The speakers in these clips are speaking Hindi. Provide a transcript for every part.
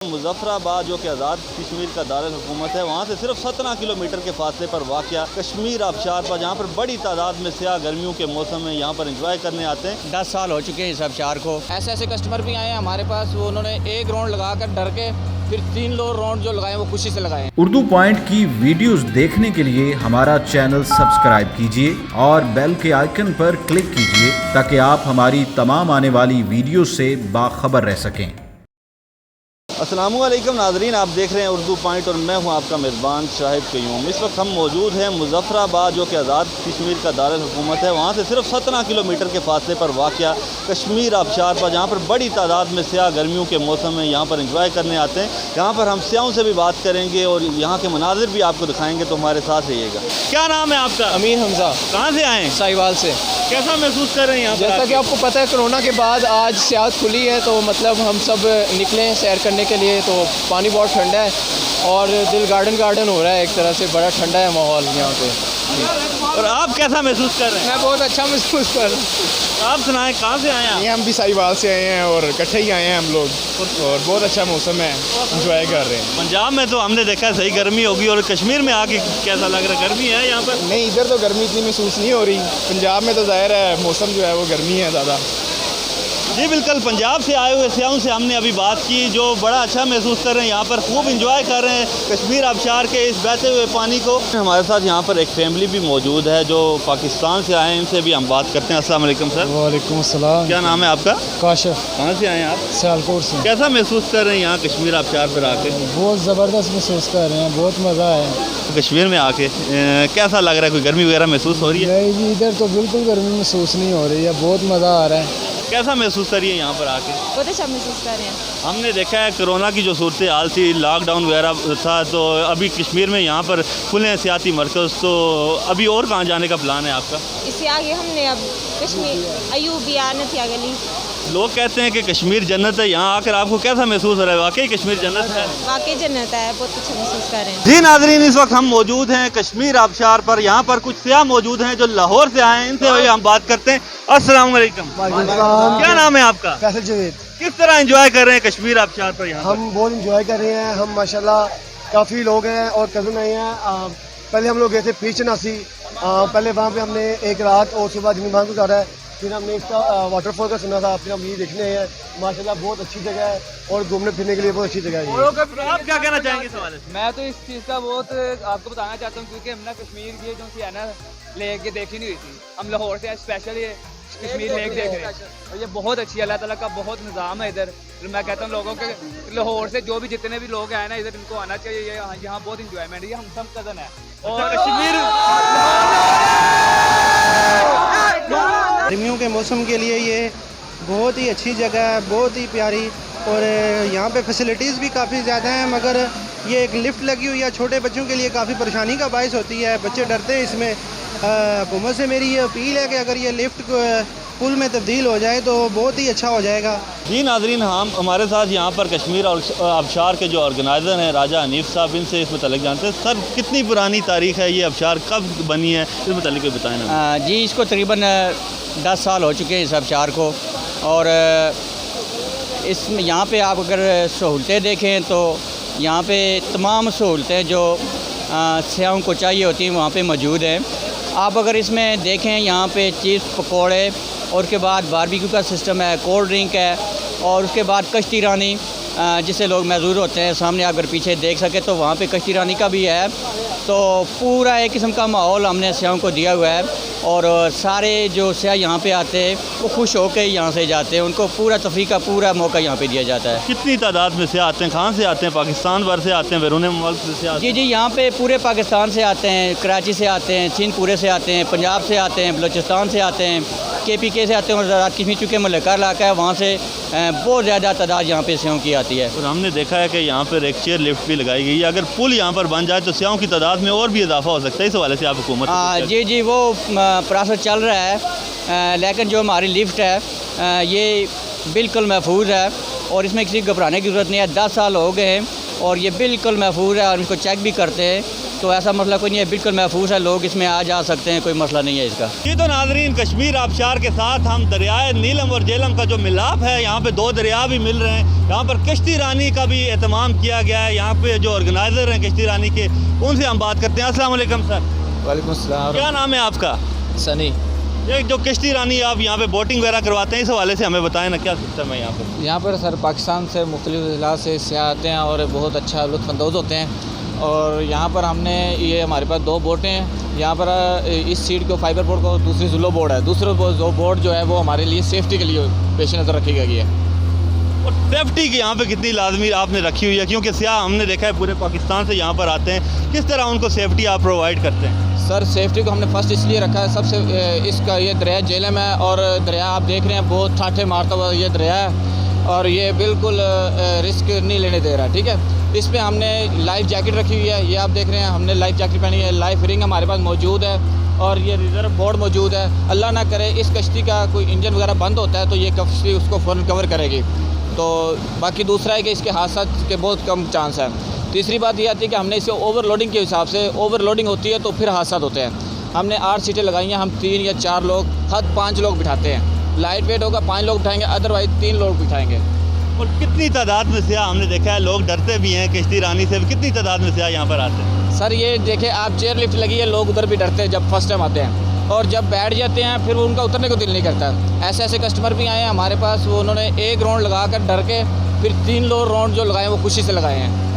मुजफ्फराबाद जो कि आज़ाद कश्मीर का दारुल हुकूमत है, वहाँ से सिर्फ 17 किलोमीटर के फासले पर वाक़या कश्मीर आबशार पर, जहाँ पर बड़ी तादाद में सियाह गर्मियों के मौसम में यहाँ पर इंजॉय करने आते हैं। 10 साल हो चुके हैं इस आबशार को। ऐसे कस्टमर भी आए हैं हमारे पास, वो उन्होंने एक राउंड लगा कर डर के फिर 3 राउंड जो लगाए वो खुशी से लगाए। उर्दू पॉइंट की वीडियोस देखने के लिए हमारा चैनल सब्सक्राइब कीजिए और बेल के आइकन पर क्लिक कीजिए ताकि आप हमारी तमाम आने वाली वीडियो से बाखबर रह सकें। अस्सलामुअलैकुम नाज़रीन, आप देख रहे हैं उर्दू पॉइंट और मैं हूं आपका मेज़बान शाहिद क़य्यूम। इस वक्त हम मौजूद हैं मुजफ्फराबाद जो कि आज़ाद कश्मीर का दारुल हुकूमत है, वहाँ से सिर्फ 17 किलोमीटर के फासले पर वाक़या कश्मीर आबशार पर, जहाँ पर बड़ी तादाद में सियाह गर्मियों के मौसम में यहाँ पर इंजॉय करने आते हैं। यहाँ पर हम सियाहों से भी बात करेंगे और यहाँ के मनाजिर भी आपको दिखाएँगे, तो हमारे साथ रहिएगा। क्या नाम है आपका? अमीर हमजा। कहाँ से आए हैं? साहिवाल से। कैसा महसूस कर रहे हैं यहाँ पर? जैसा कि आपको पता है कोरोना के बाद आज सियाहत खुली है, तो मतलब हम सब निकले सैर करने के लिए, तो पानी बहुत ठंडा है और दिल गार्डन हो रहा है, एक तरह से बड़ा ठंडा है माहौल यहाँ पे। और आप कैसा महसूस कर रहे हैं? मैं बहुत अच्छा महसूस कर रहा हूँ। आप सुनाएं, कहाँ से आए हैं? हम भी साहिवाल से आए हैं और इकट्ठे ही आए हैं हम लोग, और बहुत अच्छा मौसम है, इंजॉय कर रहे हैं। पंजाब में तो हमने देखा सही गर्मी होगी, और कश्मीर में आके कैसा लग रहा है? गर्मी है यहाँ पर? नहीं, इधर तो गर्मी इतनी महसूस नहीं हो रही। पंजाब में तो जाहिर है मौसम जो है वो गर्मी है ज़्यादा। जी बिल्कुल, पंजाब से आए हुए सियाहों से हमने अभी बात की, जो बड़ा अच्छा महसूस कर रहे हैं, यहाँ पर खूब इंजॉय कर रहे हैं कश्मीर आबशार के इस बहते हुए पानी को। हमारे साथ यहाँ पर एक फैमिली भी मौजूद है जो पाकिस्तान से आए हैं, इनसे भी हम बात करते हैं। अस्सलाम वालेकुम सर। वालेकुम अस्सलाम। क्या नाम है आपका? काशिफ। कहाँ से आए हैं आप? सियालकोट से। कैसा महसूस कर रहे हैं यहाँ कश्मीर आबशार पर आके? बहुत ज़बरदस्त महसूस कर रहे हैं, बहुत मज़ा है कश्मीर में आके। कैसा लग रहा है? कोई गर्मी वगैरह महसूस हो रही है? नहीं जी, इधर तो बिल्कुल गर्मी महसूस नहीं हो रही है, बहुत मज़ा आ रहा है। कैसा महसूस कर रही है यहाँ पर आके? बहुत अच्छा महसूस कर रहे हैं। हमने देखा है कोरोना की जो सूरत हाल थी, लॉकडाउन वगैरह था, तो अभी कश्मीर में यहाँ पर खुले हैं सियाती मरकज़, तो अभी और कहाँ जाने का प्लान है आपका? इससे आगे हमने अब कश्मीर अयूबिया नथिया गली। लोग कहते हैं कि कश्मीर जन्नत है, यहाँ आकर आपको कैसा महसूस हो रहा है? वाकई कश्मीर जन्नत है? वाकई जन्नत है, बहुत अच्छा महसूस कर रहे हैं। जी नाजरीन, इस वक्त हम मौजूद हैं कश्मीर आबशार पर। यहाँ पर कुछ सियाह मौजूद हैं जो लाहौर से आए हैं, इनसे भी हम बात करते हैं। अस्सलाम वालेकुम। क्या नाम है आपका? फैसल जवेद। किस तरह एंजॉय कर रहे हैं कश्मीर आबशार पर यहाँ? हम बहुत इंजॉय कर रहे हैं। हम माशाल्लाह काफ़ी लोग हैं और कज़न आए हैं। पहले हम लोग गए थे पीर चनासी, पहले वहाँ पे हमने एक रात और सुबह दिन वहाँ गुजारा है। फिर हमने इसका वाटरफॉल का सुना था, फिर हम ये देखने हैं। माशाल्लाह बहुत अच्छी जगह है और घूमने फिरने के लिए बहुत अच्छी जगह है। आप क्या कहना चाहेंगे इस हवाले से? मैं तो इस चीज़ का बहुत आपको बताना चाहता हूँ, क्योंकि हमने कश्मीर ये जो सी है ना लेक ये देखी नहीं हुई थी। हम लाहौर से स्पेशल ये कश्मीर लेक देख रहे हैं और ये बहुत अच्छी है। अल्लाह ताला का बहुत निज़ाम है इधर। मैं कहता हूँ लोगों के, लाहौर से जो भी जितने भी लोग हैं ना इधर, इनको आना चाहिए। यहाँ बहुत इंजॉयमेंट है। हम सब कज़न है और कश्मीर गर्मियों के मौसम के लिए ये बहुत ही अच्छी जगह है, बहुत ही प्यारी। और यहाँ पे फैसिलिटीज़ भी काफ़ी ज़्यादा हैं, मगर ये एक लिफ्ट लगी हुई है, छोटे बच्चों के लिए काफ़ी परेशानी का बायस होती है, बच्चे डरते हैं इसमें। हुकूमत से मेरी ये अपील है कि अगर ये लिफ्ट पुल में तब्दील हो जाए तो बहुत ही अच्छा हो जाएगा। जी नाजरीन, हम हमारे साथ यहाँ पर कश्मीर और आबशार के जो ऑर्गेनाइज़र हैं राजा हनीफ साहब, इनसे इस मतलब जानते हैं। सर, कितनी पुरानी तारीख है ये आबशार, कब बनी है, इस मतलब कोई बताएं ना। जी, इसको तकरीबन 10 साल हो चुके हैं इस आबशार को। और इसमें यहाँ पे आप अगर सहूलतें देखें तो यहाँ पे तमाम सहूलतें जो सियाहों को चाहिए होती हैं वहाँ पे मौजूद हैं। आप अगर इसमें देखें, यहाँ पे चीज़ पकौड़े और उसके बाद बारबेक्यू का सिस्टम है, कोल्ड ड्रिंक है, और उसके बाद कश्ती रानी जिससे लोग महजूर होते हैं। सामने अगर पीछे देख सके तो वहाँ पे कश्ती रानी का भी है। तो पूरा एक किस्म का माहौल हमने सियाहों को दिया हुआ है और सारे जो सियाह यहाँ पे आते हैं वो खुश होकर यहाँ से जाते हैं। उनको पूरा तफरीह का पूरा मौका यहाँ पे दिया जाता है। कितनी तादाद में सियाह आते हैं? कहाँ से आते हैं? पाकिस्तान भर से आते हैं, बैरून मुल्क से आते हैं? जी, यहाँ पे पूरे पाकिस्तान से आते हैं, कराची से आते हैं, सिंध पूरे से आते हैं, पंजाब से आते हैं, बलूचिस्तान से आते हैं, KPK से आते हैं। और आज़ाद कश्मीर चूँकि मल्लिका इलाका है, वहाँ से बहुत ज़्यादा तादाद यहाँ पे सियाहों की आती है। और हमने देखा है कि यहाँ पर एक चेयर लिफ्ट भी लगाई गई है। अगर पुल यहाँ पर बन जाए तो सियाहों की तादाद में और भी इजाफा हो सकता है। इस हवाले से आप हुकूमत? जी, वो प्रोसेस चल रहा है, लेकिन जो हमारी लिफ्ट है ये बिल्कुल महफूज है और इसमें किसी घबराने की ज़रूरत नहीं है। 10 साल हो गए हैं और ये बिल्कुल महफूज है और इसको चेक भी करते हैं तो ऐसा मसला कोई नहीं है, बिल्कुल महफूज है, लोग इसमें आ जा सकते हैं, कोई मसला नहीं है इसका। जी तो नाजरीन, कश्मीर आबशार के साथ हम दरियाए नीलम और झेलम का जो मिलाप है, यहाँ पे 2 दरिया भी मिल रहे हैं। यहाँ पर कश्ती रानी का भी एहतमाम किया गया है। यहाँ पे जो ऑर्गेनाइज़र हैं कश्ती रानी के, उनसे हम बात करते हैं। अस्सलाम वालेकुम सर। वालेकुम अस्सलाम। क्या नाम है आपका? सनी। ये जो कश्ती रानी आप यहाँ पे बोटिंग वगैरह करवाते हैं, इस हवाले से हमें बताएं ना, क्या सिस्टम है यहाँ पर? यहाँ पर सर पाकिस्तान से मुख्तलिफ ज़िला से सियाह आते हैं और बहुत अच्छा लुत्फ़अंदोज़ होते हैं। और यहाँ पर हमने ये हमारे पास 2 बोटें हैं। यहाँ पर इस सीट को फाइबर बोर्ड को, दूसरी जुलो बोर्ड है। दूसरा बोर्ड जो है वो हमारे लिए सेफ्टी के लिए पेश नज़र रखी गई है। और सेफ्टी की यहाँ पे कितनी लाजमी आपने रखी हुई है? क्योंकि सियाह हमने देखा है पूरे पाकिस्तान से यहाँ पर आते हैं, किस तरह उनको सेफ्टी आप प्रोवाइड करते हैं? सर सेफ्टी को हमने फर्स्ट इसलिए रखा है, सबसे इसका ये दरिया झेलम है और दरिया आप देख रहे हैं बहुत ठाठे मारता हुआ ये दरिया है और ये बिल्कुल रिस्क नहीं लेने दे रहा, ठीक है। इस पर हमने लाइफ जैकेट रखी हुई है, ये आप देख रहे हैं, हमने लाइफ जैकेट पहनी है। लाइफ रिंग हमारे पास मौजूद है और ये रिजर्व बोर्ड मौजूद है। अल्लाह ना करे इस कश्ती का कोई इंजन वगैरह बंद होता है तो ये कश्ती उसको फ़ौरन कवर करेगी। तो बाकी दूसरा है कि इसके हादसा के बहुत कम चांस है। तीसरी बात ये आती है कि हमने इसे ओवरलोडिंग के हिसाब से, ओवरलोडिंग होती है तो फिर हादसा होते हैं। हमने 8 सीटें लगाई हैं, हम 3 या 4 लोग, हद 5 लोग बिठाते हैं। लाइट वेट होगा 5 लोग बिठाएंगे, अदरवाइज़ 3 लोग बिठाएंगे। और कितनी तादाद में सियाह हमने देखा है, लोग डरते भी हैं कश्ती रानी से, कितनी तादाद में सियाह यहाँ पर आते हैं? सर ये देखें आप, चेयर लिफ्ट लगी है, लोग उधर भी डरते हैं जब फर्स्ट टाइम आते हैं और जब बैठ जाते हैं फिर उनका उतरने को दिल नहीं करता। ऐसे ऐसे कस्टमर भी आए हैं हमारे पास, वो उन्होंने 1 राउंड लगा कर डर के फिर 3 राउंड जो लगाए वो खुशी से लगाए हैं।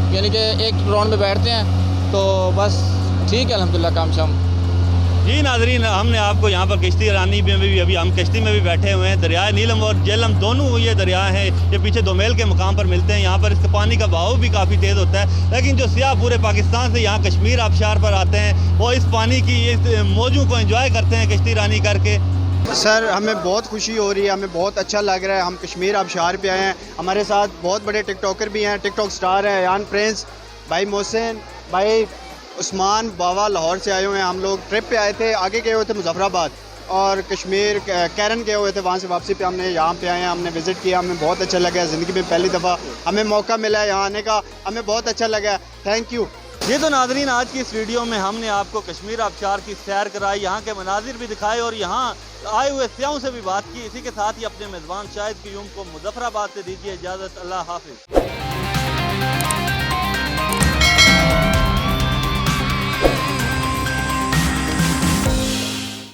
यानी कि 1 राउंड में बैठते हैं तो बस ठीक है, अल्हम्दुलिल्लाह काम शाम। जी नाजरीन, हमने आपको यहाँ पर कश्ती रानी में भी, अभी हम कश्ती में भी बैठे हुए हैं। दरियाए नीलम और झेलम दोनों ये दरिया हैं, ये पीछे दोमेल के मुकाम पर मिलते हैं। यहाँ पर इसका पानी का बहाव भी काफ़ी तेज़ होता है, लेकिन जो सियाह पूरे पाकिस्तान से यहाँ कश्मीर आबशार पर आते हैं वो इस पानी की, इस मौजों को एंजॉय करते हैं कश्ती रानी करके। सर हमें बहुत खुशी हो रही है, हमें बहुत अच्छा लग रहा है। हम कश्मीर आबशार पे आए हैं, हमारे साथ बहुत बड़े टिकटॉकर भी हैं, टिकटॉक स्टार हैं, यान प्रिंस, भाई मोहसिन, भाई उस्मान बावा लाहौर से आए हुए हैं। हम लोग ट्रिप पे आए थे, आगे गए हुए थे मुजफ्फराबाद और कश्मीर कैरन गए हुए थे, वहाँ से वापसी पे हमने यहाँ पे आए हैं, हमने विज़िट किया, हमें बहुत अच्छा लगा। ज़िंदगी में पहली दफ़ा हमें मौका मिला है यहाँ आने का, हमें बहुत अच्छा लगा। Thank you. ये तो नाजरीन, आज की इस वीडियो में हमने आपको कश्मीर आबशार की सैर कराई, यहाँ के मनाजिर भी दिखाए और यहाँ आए हुए सियाहों से भी बात की। इसी के साथ ही अपने मेज़बान शाहिद क़य्यूम को मुजफ्फराबाद से दीजिए इजाज़त। अल्लाह हाफ़िज़।